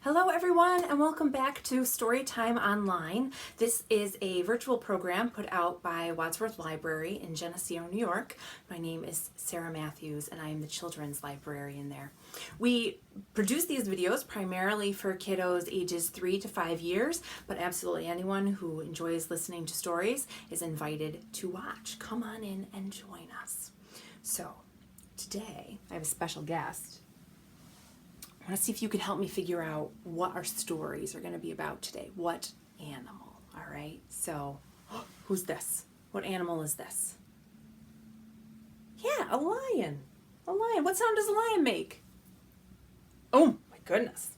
Hello everyone and welcome back to Storytime Online. This is a virtual program put out by Wadsworth Library in Geneseo, New York. My name is Sarah Matthews and I am the children's librarian there. We produce these videos primarily for kiddos ages 3 to 5 years, but absolutely anyone who enjoys listening to stories is invited to watch. Come on in and join us. So today I have a special guest. I want to see if you can help me figure out what our stories are going to be about today. What animal? All right. So, who's this? What animal is this? Yeah, a lion. A lion. What sound does a lion make? Oh, my goodness.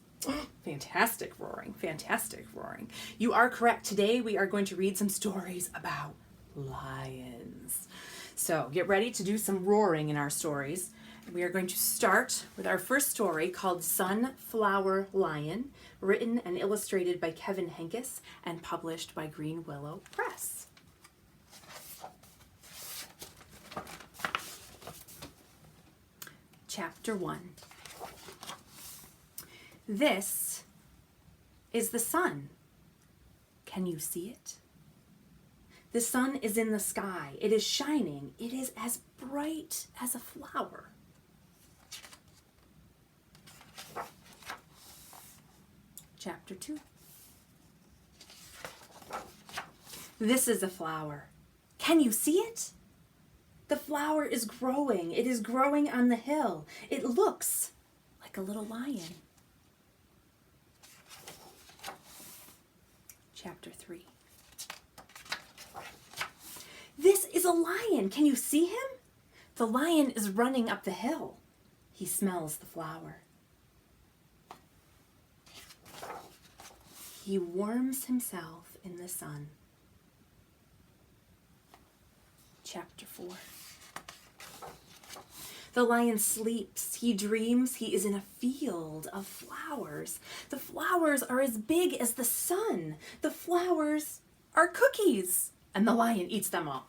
Fantastic roaring. Fantastic roaring. You are correct. Today we are going to read some stories about lions. So, get ready to do some roaring in our stories. We are going to start with our first story called Sunflower Lion, written and illustrated by Kevin Henkes and published by Green Willow Press. Chapter 1. This is the sun. Can you see it? The sun is in the sky. It is shining. It is as bright as a flower. Chapter 2. This is a flower. Can you see it? The flower is growing. It is growing on the hill. It looks like a little lion. Chapter 3. This is a lion. Can you see him? The lion is running up the hill. He smells the flower. He warms himself in the sun. Chapter 4. The lion sleeps. He dreams he is in a field of flowers. The flowers are as big as the sun. The flowers are cookies. And the lion eats them all.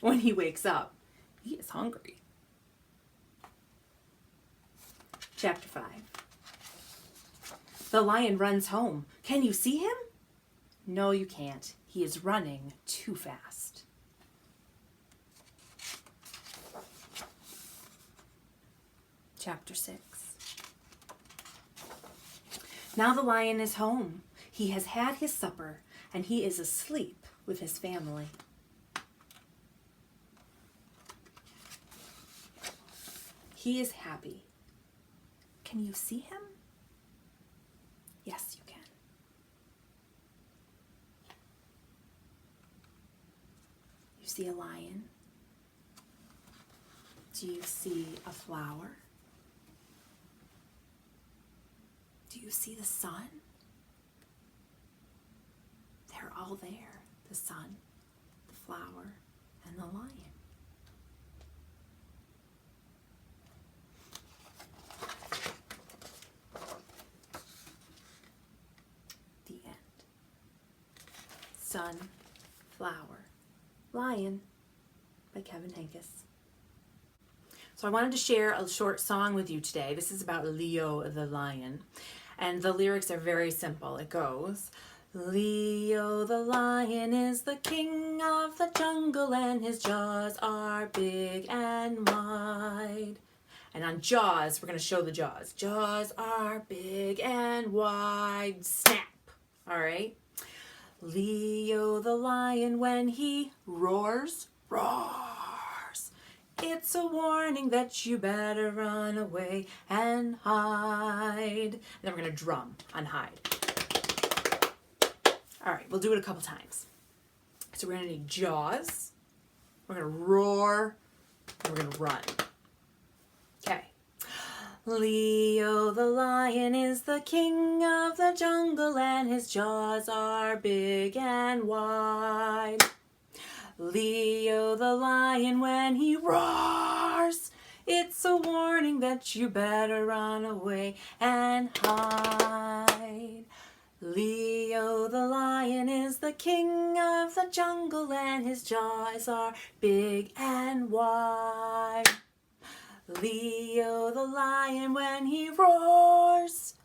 When he wakes up, he is hungry. Chapter 5. The lion runs home. Can you see him? No, you can't. He is running too fast. Chapter 6. Now the lion is home. He has had his supper and he is asleep with his family. He is happy. Can you see him? Yes, you can. You see a lion? Do you see a flower? Do you see the sun? They're all there. The sun, the flower, and the lion. Sunflower Lion by Kevin Henkes. So I wanted to share a short song with you today. This is about Leo the lion. And the lyrics are very simple. It goes, Leo the lion is the king of the jungle and his jaws are big and wide. And on jaws, we're going to show the jaws. Jaws are big and wide. Snap. All right. Leo the lion, when he roars, roars. It's a warning that you better run away and hide. And then we're going to drum on hide. All right, we'll do it a couple times. So we're going to need jaws. We're going to roar. And we're going to run. Okay. Leo the lion is the king of the jungle and his jaws are big and wide. Leo the lion, when he roars, it's a warning that you better run away and hide. Leo the lion is the king of the jungle and his jaws are big and wide. Leo the lion, when he roars,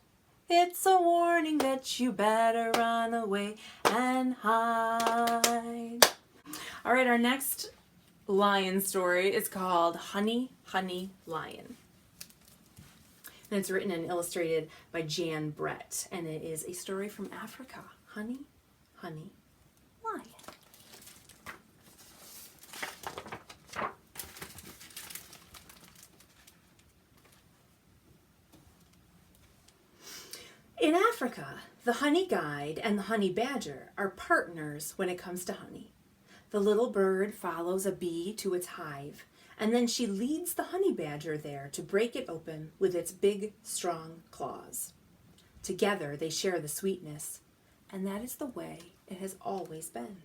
it's a warning that you better run away and hide. All right, our next lion story is called Honey, Honey, Lion. And it's written and illustrated by Jan Brett, and it is a story from Africa. Honey, Honey, Lion. In Africa, the honey guide and the honey badger are partners when it comes to honey. The little bird follows a bee to its hive, and then she leads the honey badger there to break it open with its big, strong claws. Together they share the sweetness, and that is the way it has always been.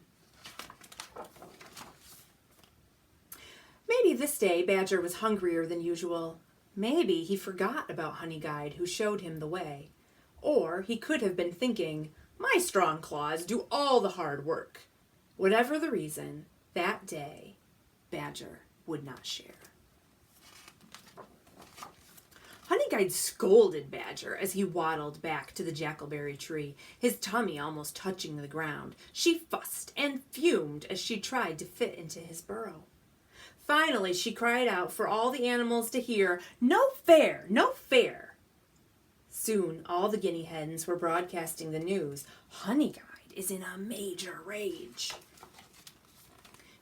Maybe this day Badger was hungrier than usual. Maybe he forgot about Honey Guide, who showed him the way. Or he could have been thinking, my strong claws do all the hard work. Whatever the reason, that day, Badger would not share. Honey Guide scolded Badger as he waddled back to the jackalberry tree, his tummy almost touching the ground. She fussed and fumed as she tried to fit into his burrow. Finally, she cried out for all the animals to hear, no fair, no fair. Soon, all the guinea hens were broadcasting the news. Honey Guide is in a major rage.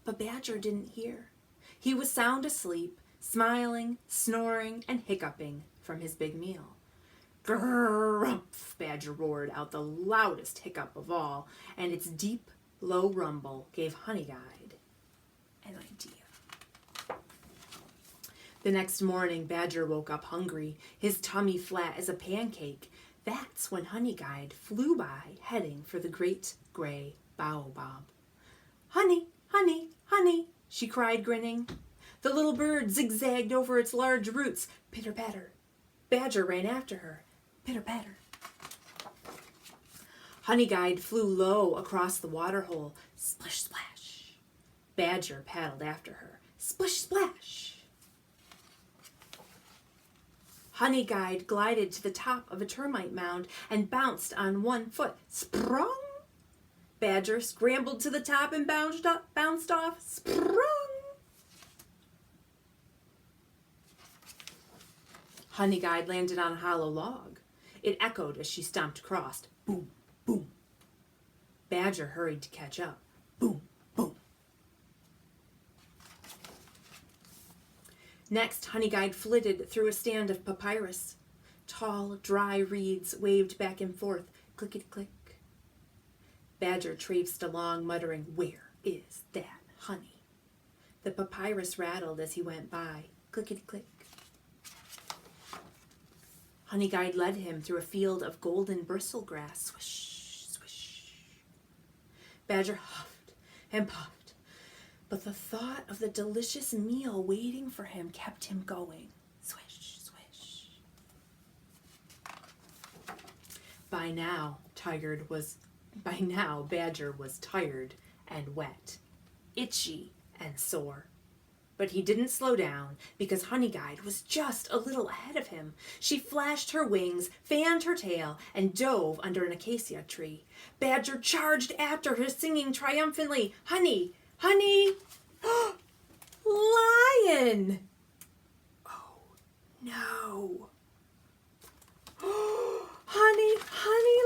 But Badger didn't hear. He was sound asleep, smiling, snoring, and hiccuping from his big meal. Grrrumph, Badger roared out the loudest hiccup of all, and its deep, low rumble gave Honey Guide an idea. The next morning, Badger woke up hungry, his tummy flat as a pancake. That's when Honey Guide flew by, heading for the great gray baobab. Honey, honey, honey, she cried, grinning. The little bird zigzagged over its large roots. Pitter-patter. Badger ran after her. Pitter-patter. Honey Guide flew low across the waterhole. Splish, splash. Badger paddled after her. Splish, splash. Honey Guide glided to the top of a termite mound and bounced on one foot. Sprung! Badger scrambled to the top and bounced off. Sprung! Honey Guide landed on a hollow log. It echoed as she stomped across. Boom, boom. Badger hurried to catch up. Boom, boom. Next, Honey Guide flitted through a stand of papyrus. Tall, dry reeds waved back and forth, clickety-click. Badger traipsed along, muttering, where is that honey? The papyrus rattled as he went by, clickety-click. Honey Guide led him through a field of golden bristlegrass, swish, swish. Badger huffed and puffed. But the thought of the delicious meal waiting for him kept him going. Swish, swish. By now, Badger was tired and wet, itchy and sore. But he didn't slow down because Honey Guide was just a little ahead of him. She flashed her wings, fanned her tail, and dove under an acacia tree. Badger charged after her, singing triumphantly, Honey! Honey! Lion! Oh, no. Honey, honey,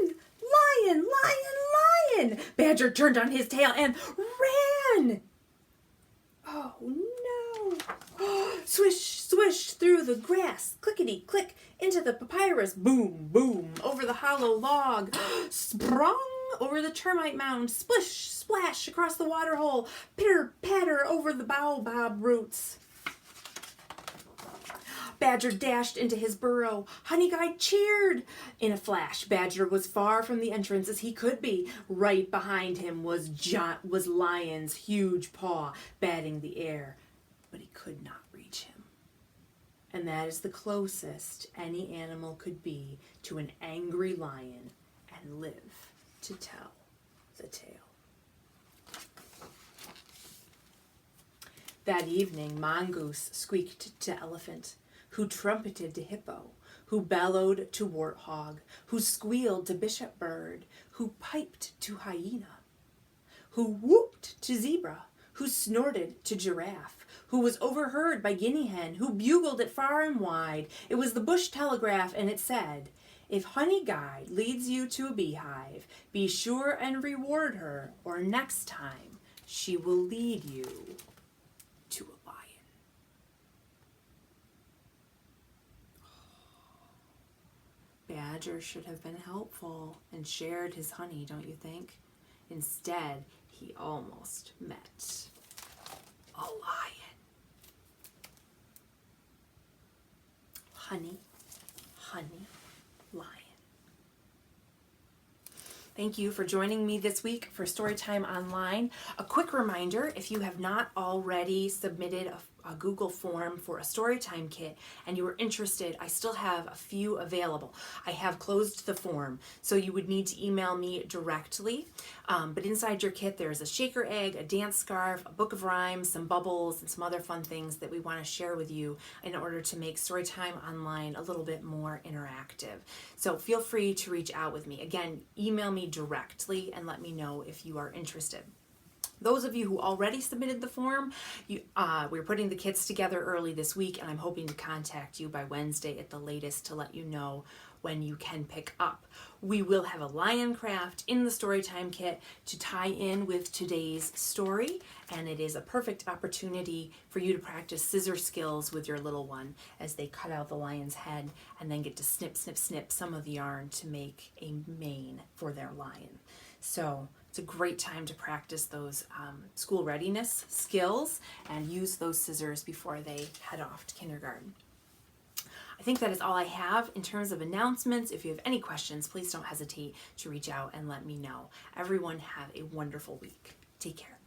lion! Lion, lion, lion! Badger turned on his tail and ran! Oh, no. Swish, swish through the grass, clickety-click, into the papyrus, boom, boom, over the hollow log, sprung over the termite mound, splish, splash across the waterhole, pitter-patter over the baobab roots. Badger dashed into his burrow. Honey Guide cheered. In a flash, Badger was far from the entrance as he could be. Right behind him was Lion's huge paw batting the air, but he could not reach him. And that is the closest any animal could be to an angry lion and live to tell the tale. That evening, mongoose squeaked to elephant, who trumpeted to hippo, who bellowed to warthog, who squealed to bishop bird, who piped to hyena, who whooped to zebra, who snorted to giraffe, who was overheard by guinea hen, who bugled it far and wide. It was the bush telegraph, and it said, "If Honey Guide leads you to a beehive, be sure and reward her, or next time she will lead you to a lion." Badger should have been helpful and shared his honey, don't you think? Instead, he almost met a lion. Honey, honey, lion. Thank you for joining me this week for Storytime Online. A quick reminder, if you have not already submitted a Google form for a Storytime kit and you are interested, I still have a few available. I have closed the form, so you would need to email me directly. But inside your kit, there's a shaker egg, a dance scarf, a book of rhymes, some bubbles, and some other fun things that we want to share with you in order to make Storytime Online a little bit more interactive. So feel free to reach out with me. Again, email me directly and let me know if you are interested. Those of you who already submitted the form, we're putting the kits together early this week, and I'm hoping to contact you by Wednesday at the latest to let you know when you can pick up. We will have a lion craft in the Storytime kit to tie in with today's story, and it is a perfect opportunity for you to practice scissor skills with your little one as they cut out the lion's head and then get to snip, snip, snip some of the yarn to make a mane for their lion. So it's a great time to practice those school readiness skills and use those scissors before they head off to kindergarten. I think that is all I have in terms of announcements. If you have any questions, please don't hesitate to reach out and let me know. Everyone have a wonderful week. Take care.